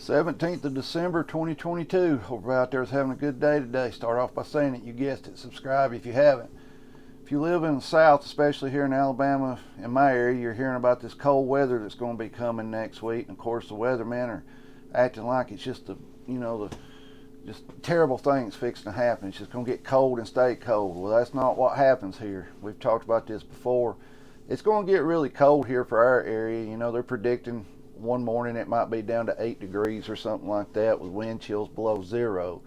17th of December 2022. Hope everybody out there is having a good day today. Start off by saying it, you guessed it, subscribe if you haven't. If you live in the South, especially here in Alabama, in my area, you're hearing about this cold weather that's going to be coming next week. And of course, the weathermen are acting like it's just just terrible things fixing to happen. It's just going to get cold and stay cold. Well, that's not what happens here. We've talked about this before. It's going to get really cold here for our area. You know, they're predicting one morning it might be down to 8 degrees or something like that with wind chills below zero.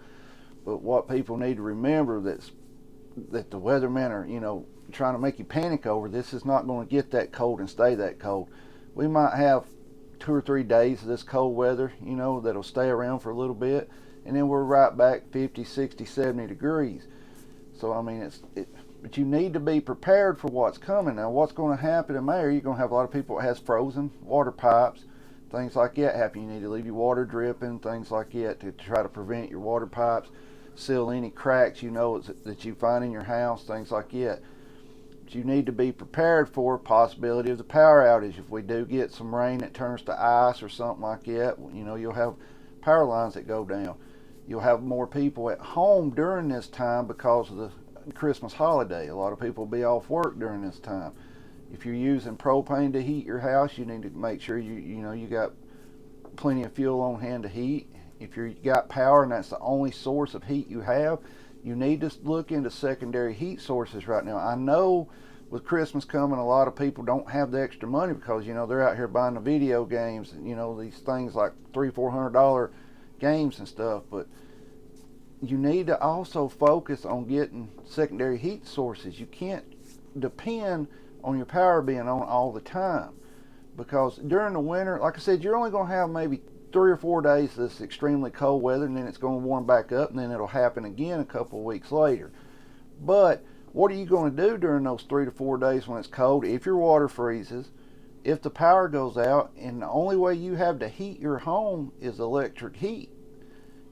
But what people need to remember that the weathermen are, trying to make you panic over, this is not going to get that cold and stay that cold. We might have 2 or 3 days of this cold weather, that'll stay around for a little bit, and then we're right back 50, 60, 70 degrees. So, I mean, but you need to be prepared for what's coming. Now, what's going to happen in my area, you're going to have a lot of people that has frozen water pipes, things like that happen. You need to leave your water dripping, things like that, to try to prevent your water pipes, seal any cracks that you find in your house, things like that. But you need to be prepared for a possibility of the power outage. If we do get some rain that turns to ice or something like that, you'll have power lines that go down. You'll have more people at home during this time because of the Christmas holiday. A lot of people will be off work during this time. If you're using propane to heat your house, you need to make sure you got plenty of fuel on hand to heat. If you got power and that's the only source of heat you have, you need to look into secondary heat sources right now. I know with Christmas coming, a lot of people don't have the extra money because they're out here buying the video games, these things like $300-400 games and stuff. But you need to also focus on getting secondary heat sources. You can't depend on your power being on all the time, because during the winter, like I said, you're only going to have maybe 3 or 4 days of this extremely cold weather, and then it's going to warm back up, and then it'll happen again a couple of weeks later. But what are you going to do during those 3 to 4 days when it's cold? If your water freezes, if the power goes out, and the only way you have to heat your home is electric heat.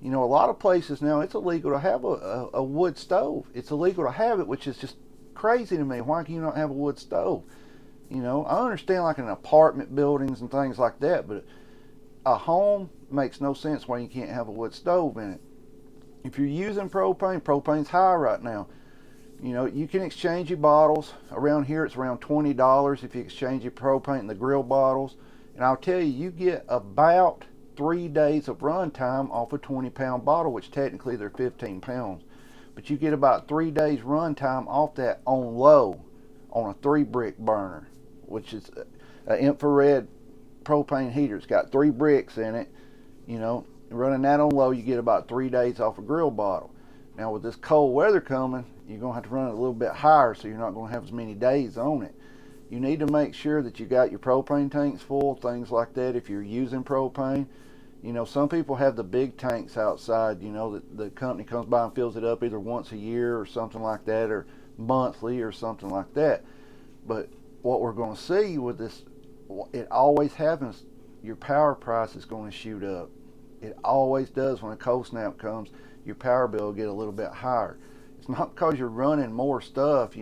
A lot of places now, it's illegal to have a wood stove. It's illegal to have it, which is just crazy to me. Why can you not have a wood stove? I understand like in apartment buildings and things like that, but a home makes no sense why you can't have a wood stove in it. If you're using propane, propane's high right now. You can exchange your bottles. Around here it's around $20 if you exchange your propane in the grill bottles. And I'll tell you, you get about 3 days of run time off a 20-pound bottle, which technically they're 15 pounds. But you get about 3 days run time off that on low, on a 3-brick burner, which is an infrared propane heater. It's got 3 bricks in it. Running that on low, you get about 3 days off a grill bottle. Now with this cold weather coming, you're going to have to run it a little bit higher, so you're not going to have as many days on it. You need to make sure that you got your propane tanks full, things like that if you're using propane. Some people have the big tanks outside, the company comes by and fills it up either once a year or something like that, or monthly or something like that. But what we're going to see with this, it always happens, your power price is going to shoot up. It always does. When a cold snap comes, your power bill will get a little bit higher. It's not because you're running more stuff.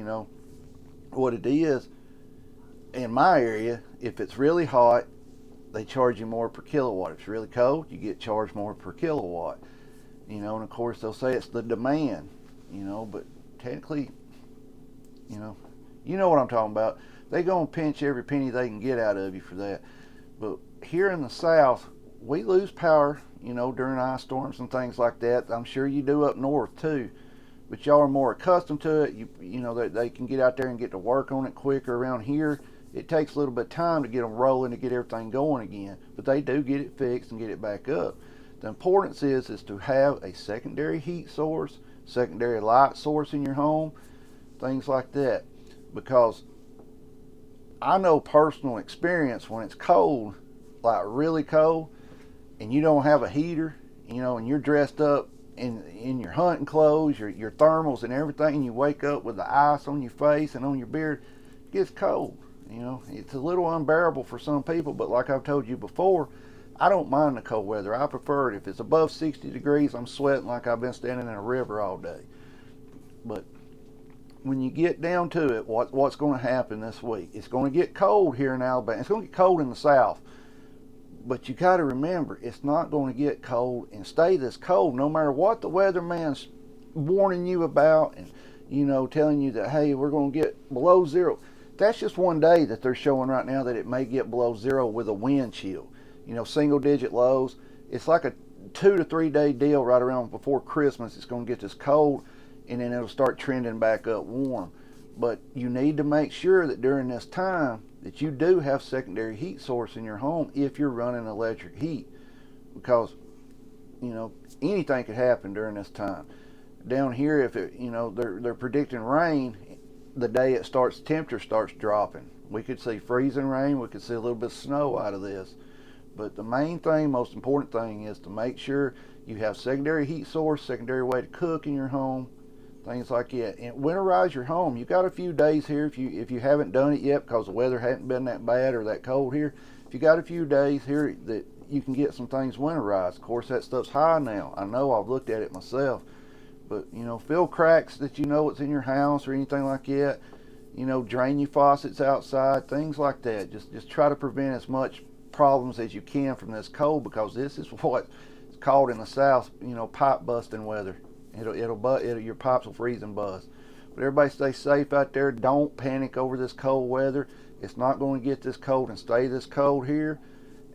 What it is, in my area, if it's really hot, they charge you more per kilowatt. If it's really cold, you get charged more per kilowatt. And of course they'll say it's the demand, but technically, you know what I'm talking about. They're going to pinch every penny they can get out of you for that. But here in the South, we lose power, during ice storms and things like that. I'm sure you do up north too. But y'all are more accustomed to it. They can get out there and get to work on it quicker. Around here, it takes a little bit of time to get them rolling, to get everything going again. But they do get it fixed and get it back up. The importance is to have a secondary heat source, secondary light source in your home, things like that. Because I know personal experience when it's cold, like really cold, and you don't have a heater, and you're dressed up in your hunting clothes, your thermals and everything, and you wake up with the ice on your face and on your beard, it gets cold. It's a little unbearable for some people, but like I've told you before, I don't mind the cold weather. I prefer it. If it's above 60 degrees, I'm sweating like I've been standing in a river all day. But when you get down to it, what's going to happen this week? It's going to get cold here in Alabama. It's going to get cold in the South. But you got to remember, it's not going to get cold and stay this cold no matter what the weatherman's warning you about, and telling you that, hey, we're going to get below zero. That's just one day that they're showing right now that it may get below zero with a wind chill. Single digit lows. It's like a 2 to 3 day deal right around before Christmas. It's going to get this cold, and then it'll start trending back up warm. But you need to make sure that during this time that you do have secondary heat source in your home if you're running electric heat, because anything could happen during this time. Down here, if they're predicting rain the day temperature starts dropping. We could see freezing rain. We could see a little bit of snow out of this. But the main thing, most important thing, is to make sure you have secondary heat source, secondary way to cook in your home, things like that. And winterize your home. You got a few days here if you haven't done it yet because the weather hadn't been that bad or that cold here. If you got a few days here that you can get some things winterized. Of course, that stuff's high now. I know, I've looked at it myself. But fill cracks that what's in your house or anything like that. Drain your faucets outside, things like that. Just try to prevent as much problems as you can from this cold, because this is what it's called in the South, pipe busting weather. Your pipes will freeze and bust. But everybody stay safe out there. Don't panic over this cold weather. It's not going to get this cold and stay this cold here.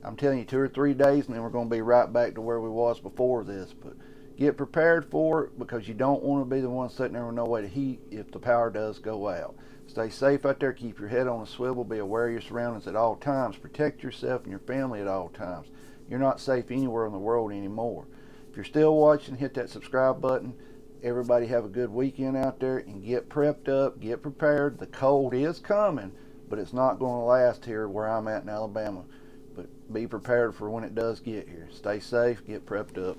I'm telling you, 2 or 3 days, and then we're going to be right back to where we was before this. But get prepared for it, because you don't want to be the one sitting there with no way to heat if the power does go out. Stay safe out there. Keep your head on a swivel. Be aware of your surroundings at all times. Protect yourself and your family at all times. You're not safe anywhere in the world anymore. If you're still watching, hit that subscribe button. Everybody have a good weekend out there, and get prepped up, get prepared. The cold is coming, but it's not going to last here where I'm at in Alabama. But be prepared for when it does get here. Stay safe, get prepped up.